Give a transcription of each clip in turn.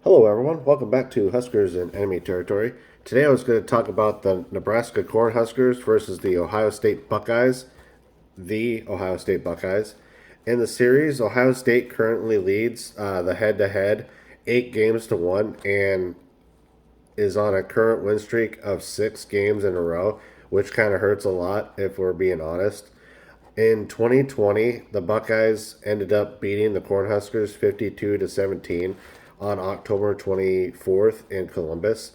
Hello, everyone. Welcome back to Huskers in Enemy Territory. Today, I was going to talk about the Nebraska Cornhuskers versus the Ohio State Buckeyes. The Ohio State Buckeyes. In the series, Ohio State currently leads the head-to-head 8 games to 1 and is on a current win streak of 6 games in a row, which kind of hurts a lot if we're being honest. In 2020, the Buckeyes ended up beating the Cornhuskers 52-17 on October 24th in Columbus.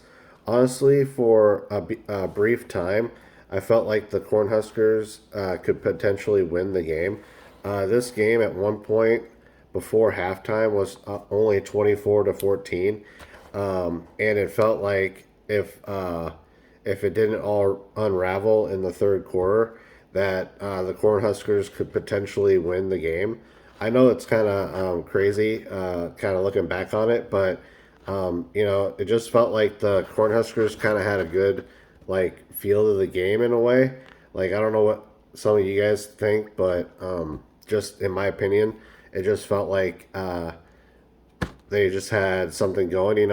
Honestly, for a brief time, I felt like the Cornhuskers could potentially win the game. This game at one point before halftime was only 24-14, and it felt like if it didn't all unravel in the third quarter, that the Cornhuskers could potentially win the game. I know it's kind of crazy, kind of looking back on it, but it just felt like the Cornhuskers kind of had a good feel of the game in a way. Like I don't know what some of you guys think, but just in my opinion, it just felt like they just had something going. It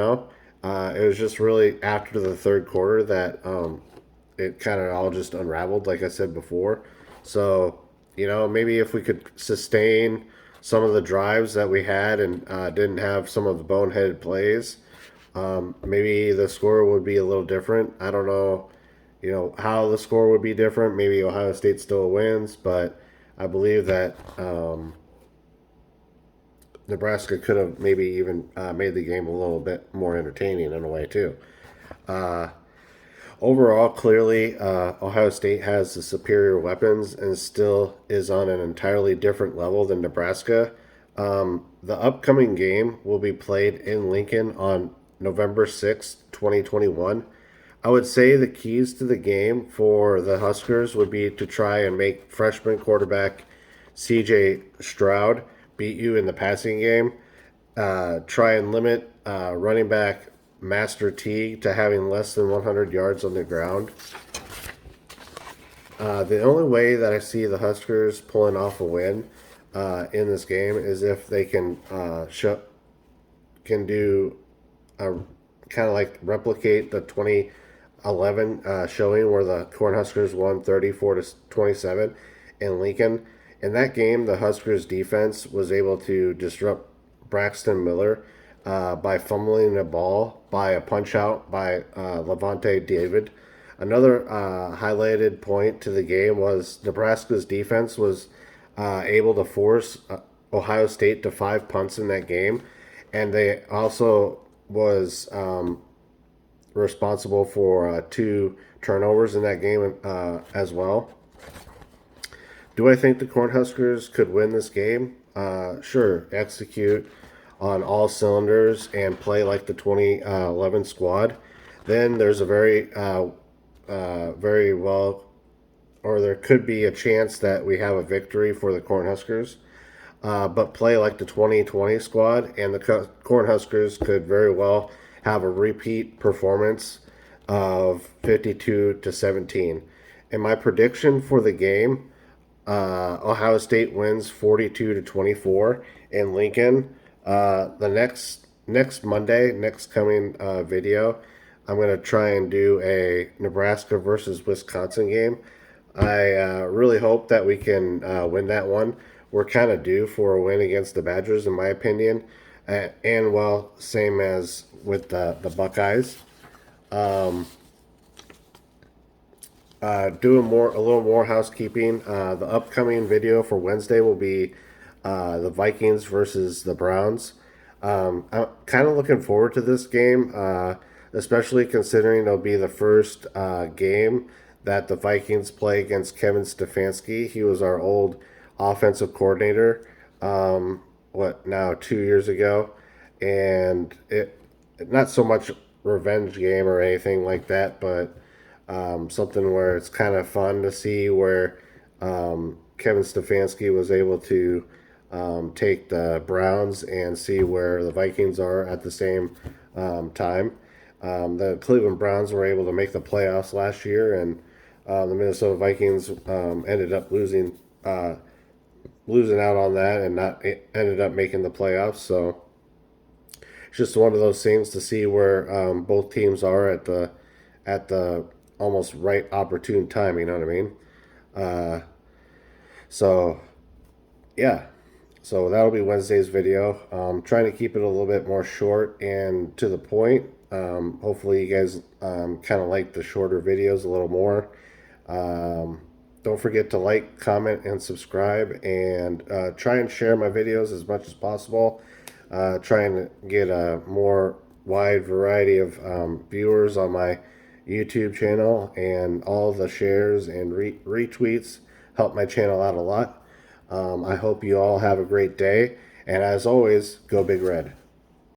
was just really after the third quarter that it kind of all just unraveled, like I said before. So, maybe if we could sustain some of the drives that we had and didn't have some of the boneheaded plays, maybe the score would be a little different. I don't know, how the score would be different. Maybe Ohio State still wins, but I believe that Nebraska could have maybe even made the game a little bit more entertaining in a way, too. Uh, Overall, clearly, Ohio State has the superior weapons and still is on an entirely different level than Nebraska. The upcoming game will be played in Lincoln on November 6th, 2021. I would say the keys to the game for the Huskers would be to try and make freshman quarterback CJ Stroud beat you in the passing game. Try and limit running back Master T to having less than 100 yards on the ground. The only way that I see the Huskers pulling off a win in this game is if they can do a kind of like replicate the 2011 showing where the Cornhuskers won 34-27 in Lincoln. In that game, the Huskers defense was able to disrupt Braxton Miller by fumbling the ball by a punch out by Levante David. Another highlighted point to the game was Nebraska's defense was able to force Ohio State to 5 punts in that game, and they also was responsible for 2 turnovers in that game as well. Do I think the Cornhuskers could win this game? Sure, execute on all cylinders and play like the 2011 squad. Then there's a very well, or there could be a chance that we have a victory for the Cornhuskers. But play like the 2020 squad, and the Cornhuskers could very well have a repeat performance of 52-17. And my prediction for the game, Ohio State wins 42-24 in Lincoln. The next Monday, next coming video, I'm gonna try and do a Nebraska versus Wisconsin game. I really hope that we can win that one. We're kind of due for a win against the Badgers, in my opinion, and well, same as with the Buckeyes. Doing a little more housekeeping. The upcoming video for Wednesday will be the Vikings versus the Browns. I'm kind of looking forward to this game, especially considering it'll be the first game that the Vikings play against Kevin Stefanski. He was our old offensive coordinator, 2 years ago, and it not so much revenge game or anything like that, but something where it's kind of fun to see where Kevin Stefanski was able to take the Browns and see where the Vikings are at the same time. The Cleveland Browns were able to make the playoffs last year, and the Minnesota Vikings ended up losing out on that and not ended up making the playoffs. So It's just one of those things to see where both teams are at the almost right opportune time. You know what I mean? So yeah. So that'll be Wednesday's video. Trying to keep it a little bit more short and to the point. Hopefully, you guys kind of like the shorter videos a little more. Don't forget to like, comment, and subscribe, and try and share my videos as much as possible. Trying to get a more wide variety of viewers on my YouTube channel, and all the shares and retweets help my channel out a lot. I hope you all have a great day, and as always, go Big Red.